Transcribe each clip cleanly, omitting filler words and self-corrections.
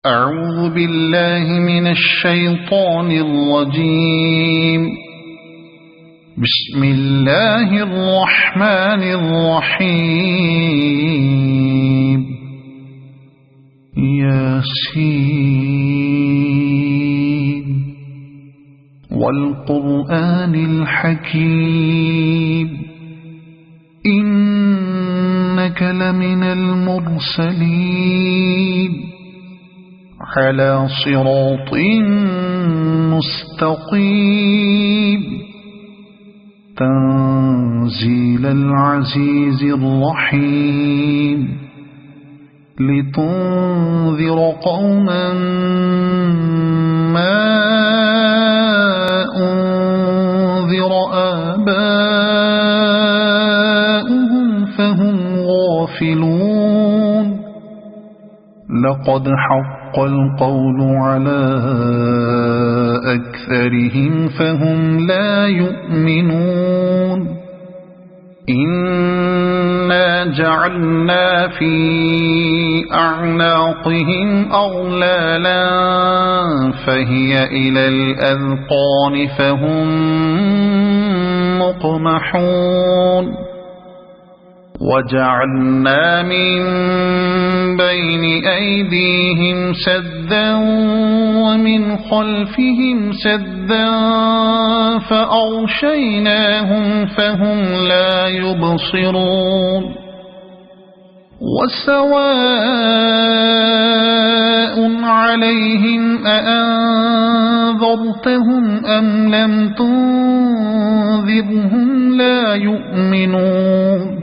أعوذ بالله من الشيطان الرجيم. بسم الله الرحمن الرحيم. ياسين والقرآن الحكيم إنك لمن المرسلين على صراط مستقيم تنزيل العزيز الرحيم لتنذر قوما ما أنذر آباؤهم فهم غافلون. لقد حق القول على أكثرهم فهم لا يؤمنون. إنا جعلنا في أعناقهم أغلالا فهي إلى الأذقان فهم مقمحون. وجعلنا من بين أيديهم سدا ومن خلفهم سدا فأغشيناهم فهم لا يبصرون. وسواء عليهم أأنذرتهم أم لم تنذرهم لا يؤمنون.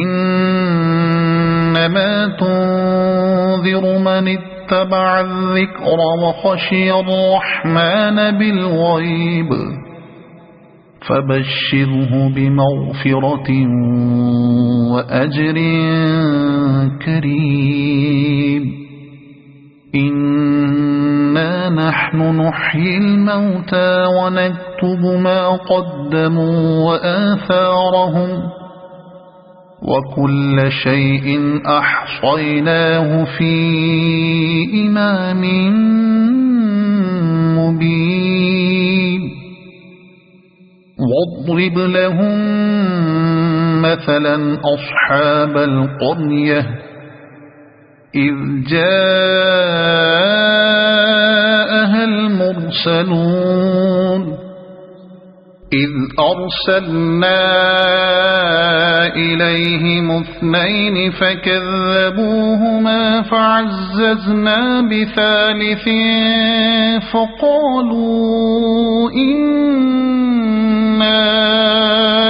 إنما تنذر من اتبع الذكر وخشي الرحمن بالغيب فبشره بمغفرة وأجر كريم. إنا نحن نحيي الموتى ونكتب ما قدموا وآثارهم وكل شيء أحصيناه في إمام مبين. واضرب لهم مثلا أصحاب القرية إذ جاءها المرسلون إذ أرسلنا إليهم اثنين فكذبوهما فعززنا بثالث فقالوا إنا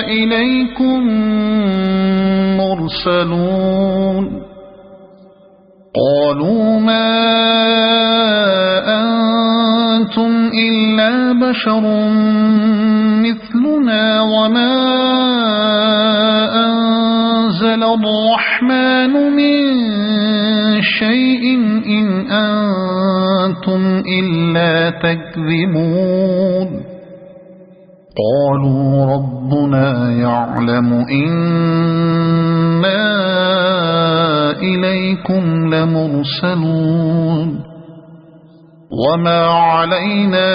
إليكم مرسلون. قالوا ما أنتم إلا بشر مثلنا وما أنزل الرحمن من شيء إن أنتم إلا تكذبون. قالوا ربنا يعلم إنا إليكم لمرسلون وما علينا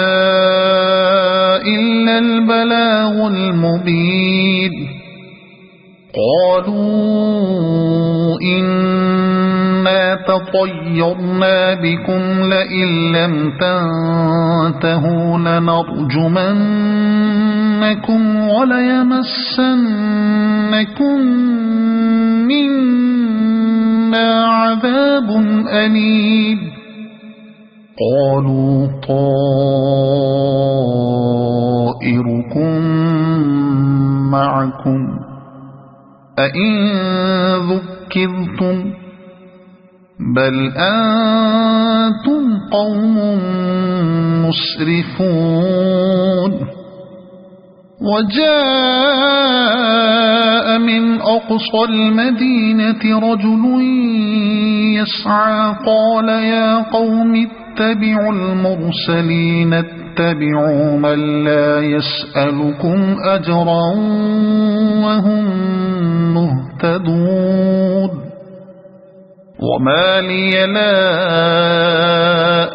إلا البلاغ المبين. قالوا إنا تطيرنا بكم لئن لم تنتهوا لنرجمنكم وليمسنكم منا عذاب أليم. قالوا طائركم معكم أئن ذكرتم بل أنتم قوم مسرفون. وجاء من أقصى المدينة رجل يسعى قال يا قوم اتبعوا المرسلين اتبعوا من لا يسألكم أجرا وهم مهتدون. وما لي لا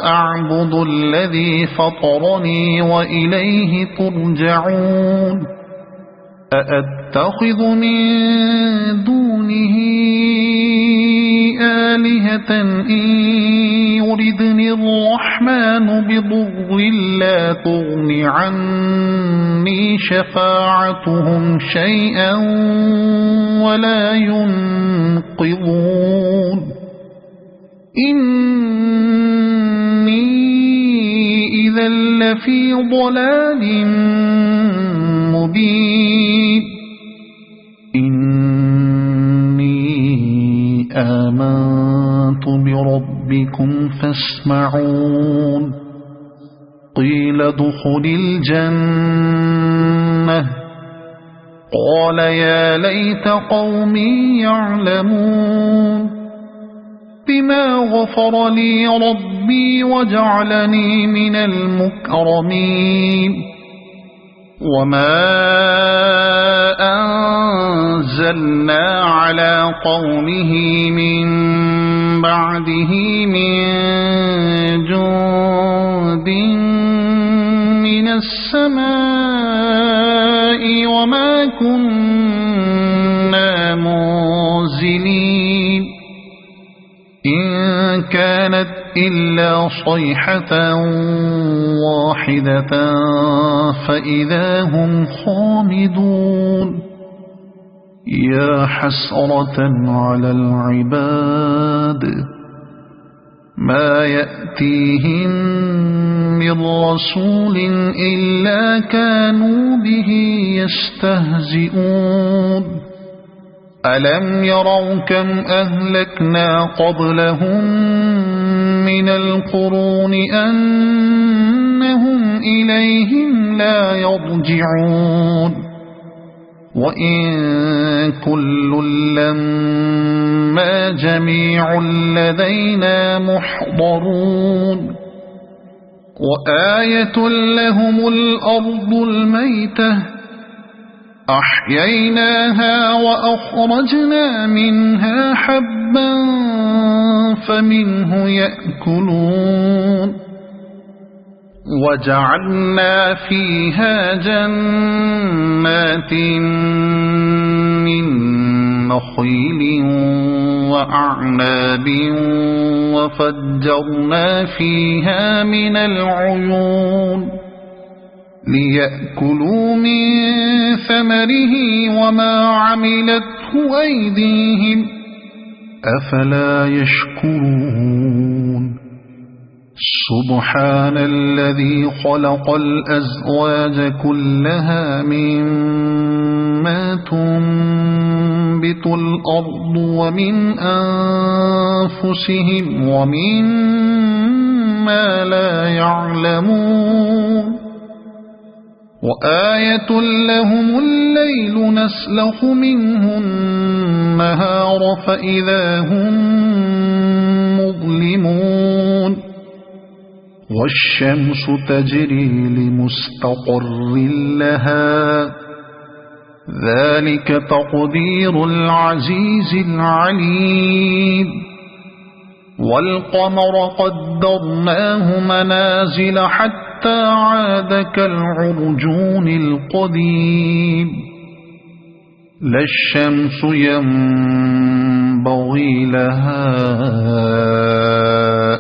أعبد الذي فطرني وإليه ترجعون أأتخذ من دونه آلهة إن يردني الرحمن بضر لا تغن عني شفاعتهم شيئا ولا ينقذون إني إذا لفي ضلال مبين إني آمنت بربكم فاسمعون قيل ادخل الجنة قال يا ليت قومي يعلمون بما غفر لي ربي وجعلني من المكرمين وما أنزلنا على قومه من بعده من جند من السماء وما كنا منزلين إن كانت إلا صيحة واحدة فإذا هم خامدون يا حسرة على العباد ما يأتيهم من رسول إلا كانوا به يستهزئون ألم يروا كم أهلكنا قبلهم من القرون أنهم إليهم لا يرجعون وإن كل لما جميع لدينا محضرون وآية لهم الأرض الميتة أحييناها وأخرجنا منها حبا فمنه يأكلون وجعلنا فيها جنات من نخيل وأعناب وفجرنا فيها من العيون ليأكلوا من ثمره وما عملته أيديهم أفلا يشكرون سبحان الذي خلق الأزواج كلها مما تنبت الأرض ومن أنفسهم ومما لا يعلمون وآية لهم الليل نسلخ منه النهار فإذا هم مظلمون والشمس تجري لمستقر لها ذلك تقدير العزيز العليم والقمر قدرناه منازل حتى عاد كالعرجون القديم لا الشمس ينبغي لها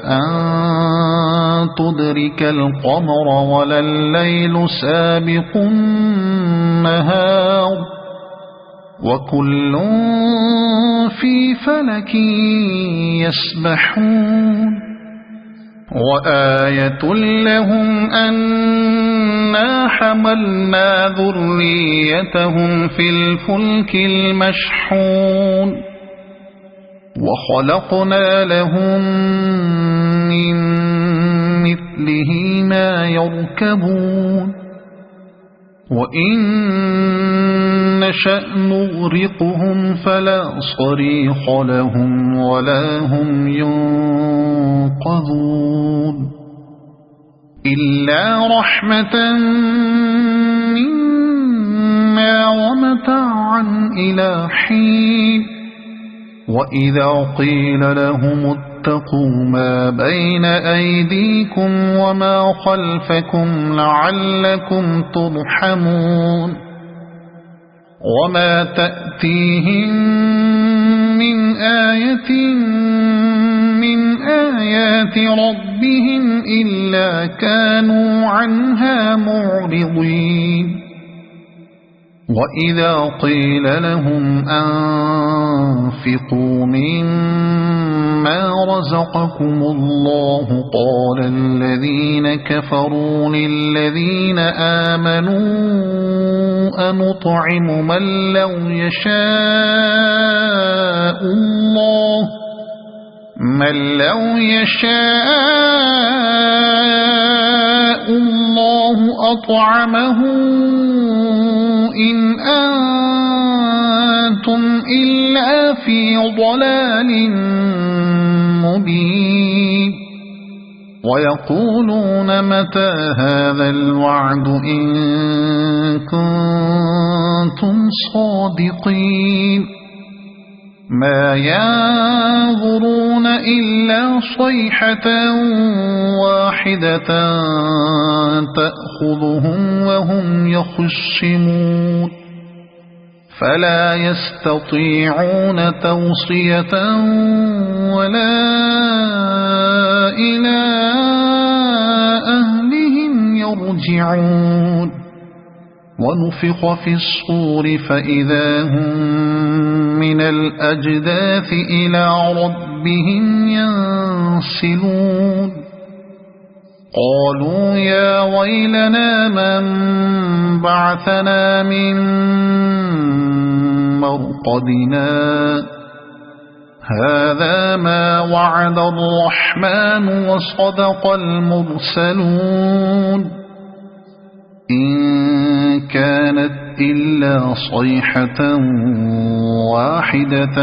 أن تدرك القمر ولا الليل سابق النهار وكل في فلك يسبحون وآية لهم أنا حملنا ذريتهم في الفلك المشحون وخلقنا لهم من مثله ما يركبون وإن نشأ نغرقهم فلا صريخ لهم ولا هم ينقذون إلا رحمة منا ومتاعا إلى حين وإذا قيل لهم اتقوا ما بين أيديكم وما خلفكم لعلكم ترحمون وما تأتيهم من آية من آيات ربهم إلا كانوا عنها معرضين وإذا قيل لهم أنفقوا مما رزقكم الله قال الذين كفروا للذين آمنوا أنطعم من لو يشاء الله أطعمه إن أنتم إلا في ضلال مبين ويقولون متى هذا الوعد إن كنتم صادقين ما ينظرون إلا صيحة واحدة تأخذهم وهم يخصمون فلا يستطيعون توصية ولا إلى أهلهم يرجعون ونفخ في الصور فإذا هم من الأجداث إلى ربهم ينسلون قالوا يا ويلنا من بعثنا من مرقدنا هذا ما وعد الرحمن وصدق المرسلون إن كانت إلا صيحة واحدة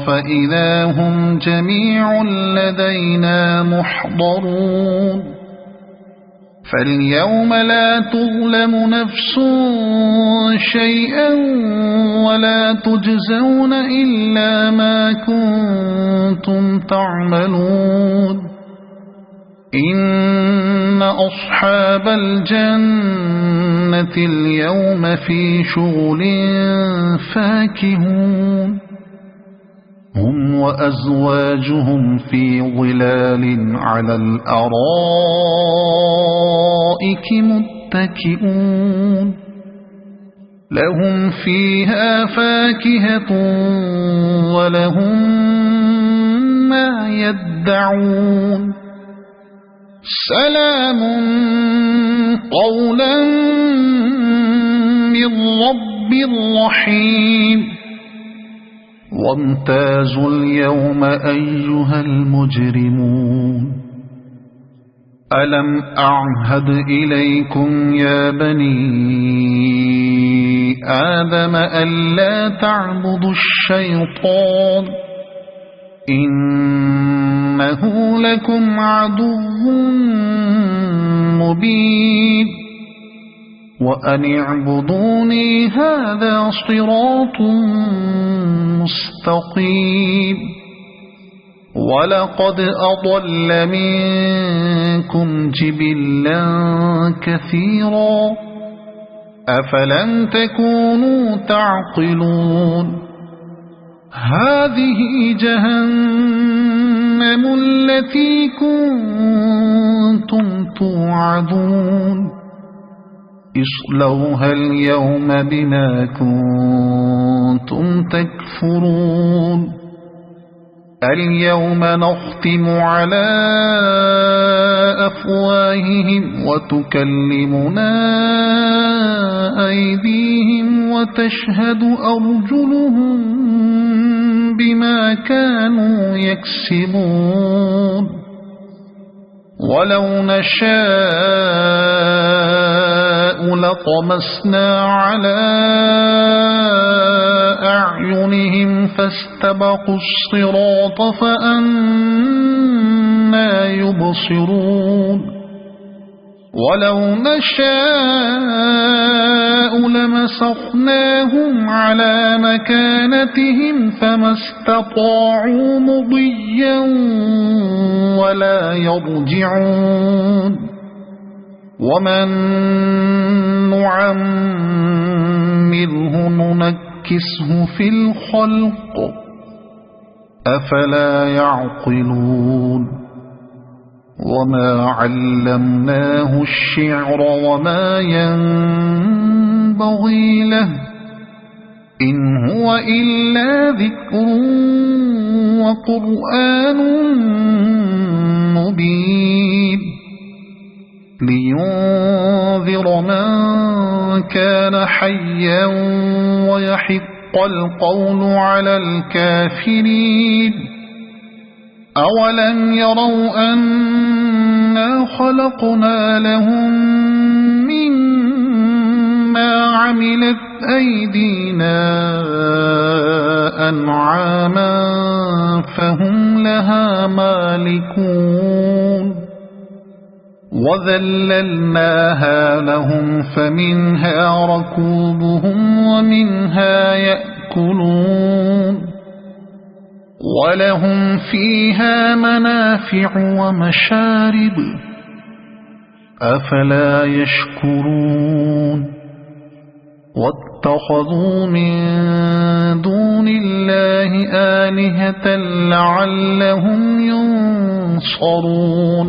فإذا هم جميع لدينا محضرون فاليوم لا تظلم نفس شيئا ولا تجزون إلا ما كنتم تعملون إن أصحاب الجنة اليوم في شغل فاكهون هم وأزواجهم في ظلال على الأرائك متكئون لهم فيها فاكهة ولهم ما يدعون سلام قولا من رب رحيم وامتازوا اليوم أيها المجرمون ألم أعهد إليكم يا بني آدم ألا تعبدوا الشيطان إنه لكم عدو مبين وأن اعبدوني هذا صراط مستقيم ولقد أضل منكم جبلا كثيرا أفلم تكونوا تعقلون هذه جهنم التي كنتم توعدون اصلوها اليوم بما كنتم تكفرون اليوم نختم على أفواههم وتكلمنا أيديهم وتشهد أرجلهم بما كانوا يكسبون ولو نشاء لطمسنا على أعينهم فاستبقوا الصراط فأنى يبصرون ولو نشاء لمسخناهم على مكانتهم فما استطاعوا مضيا ولا يرجعون ومن نعمره ننكسه في الخلق أفلا يعقلون وما علمناه الشعر وما ينبغي له إن هو إلا ذكر وقرآن مبين لينذر من كان حيا ويحق القول على الكافرين أولم يروا أنا خلقنا لهم مما عملت أيدينا أنعاما فهم لها مالكون وذللناها لهم فمنها ركوبهم ومنها يأكلون ولهم فيها منافع ومشارب أفلا يشكرون واتخذوا من دون الله آلهة لعلهم ينصرون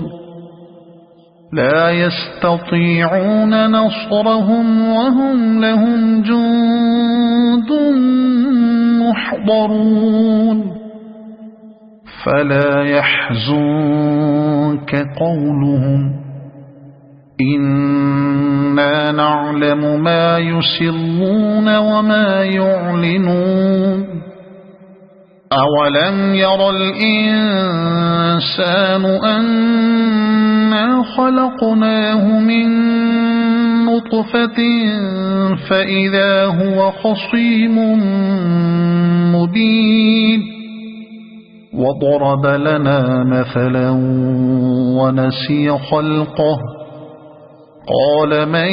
لا يستطيعون نصرهم وهم لهم جند محضرون فلا يحزنك قولهم إنا نعلم ما يسرون وما يعلنون أولم ير الإنسان أنا خلقناه من نطفة فإذا هو خصيم مبين وضرب لنا مثلا ونسي خلقه قال من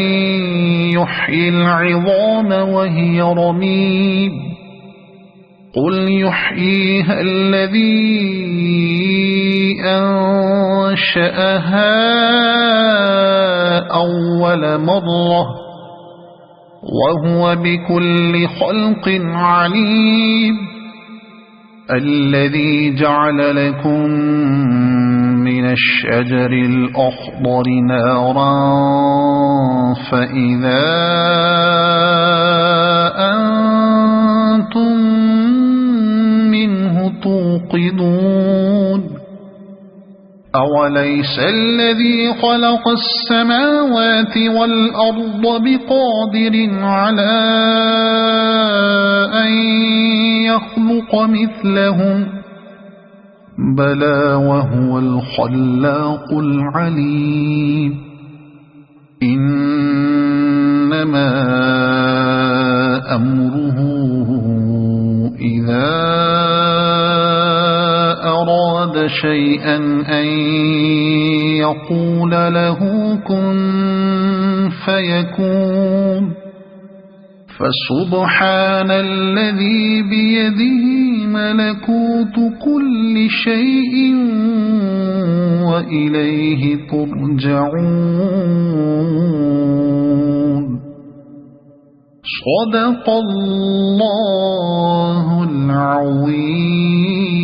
يحيي العظام وهي رميم قل يحييها الذي أنشأها أول مرة وهو بكل خلق عليم الذي جعل لكم من الشجر الأخضر نارا فإذا أنتم منه توقدون أوليس الذي خلق السماوات والأرض بقادر على أن يخلق مثلهم بلى وهو الخلاق العليم إنما أمره إذا أراد شيئا أن يقول له كن فيكون فسبحان الذي بيده ملكوت كل شيء وإليه ترجعون صدق الله العظيم.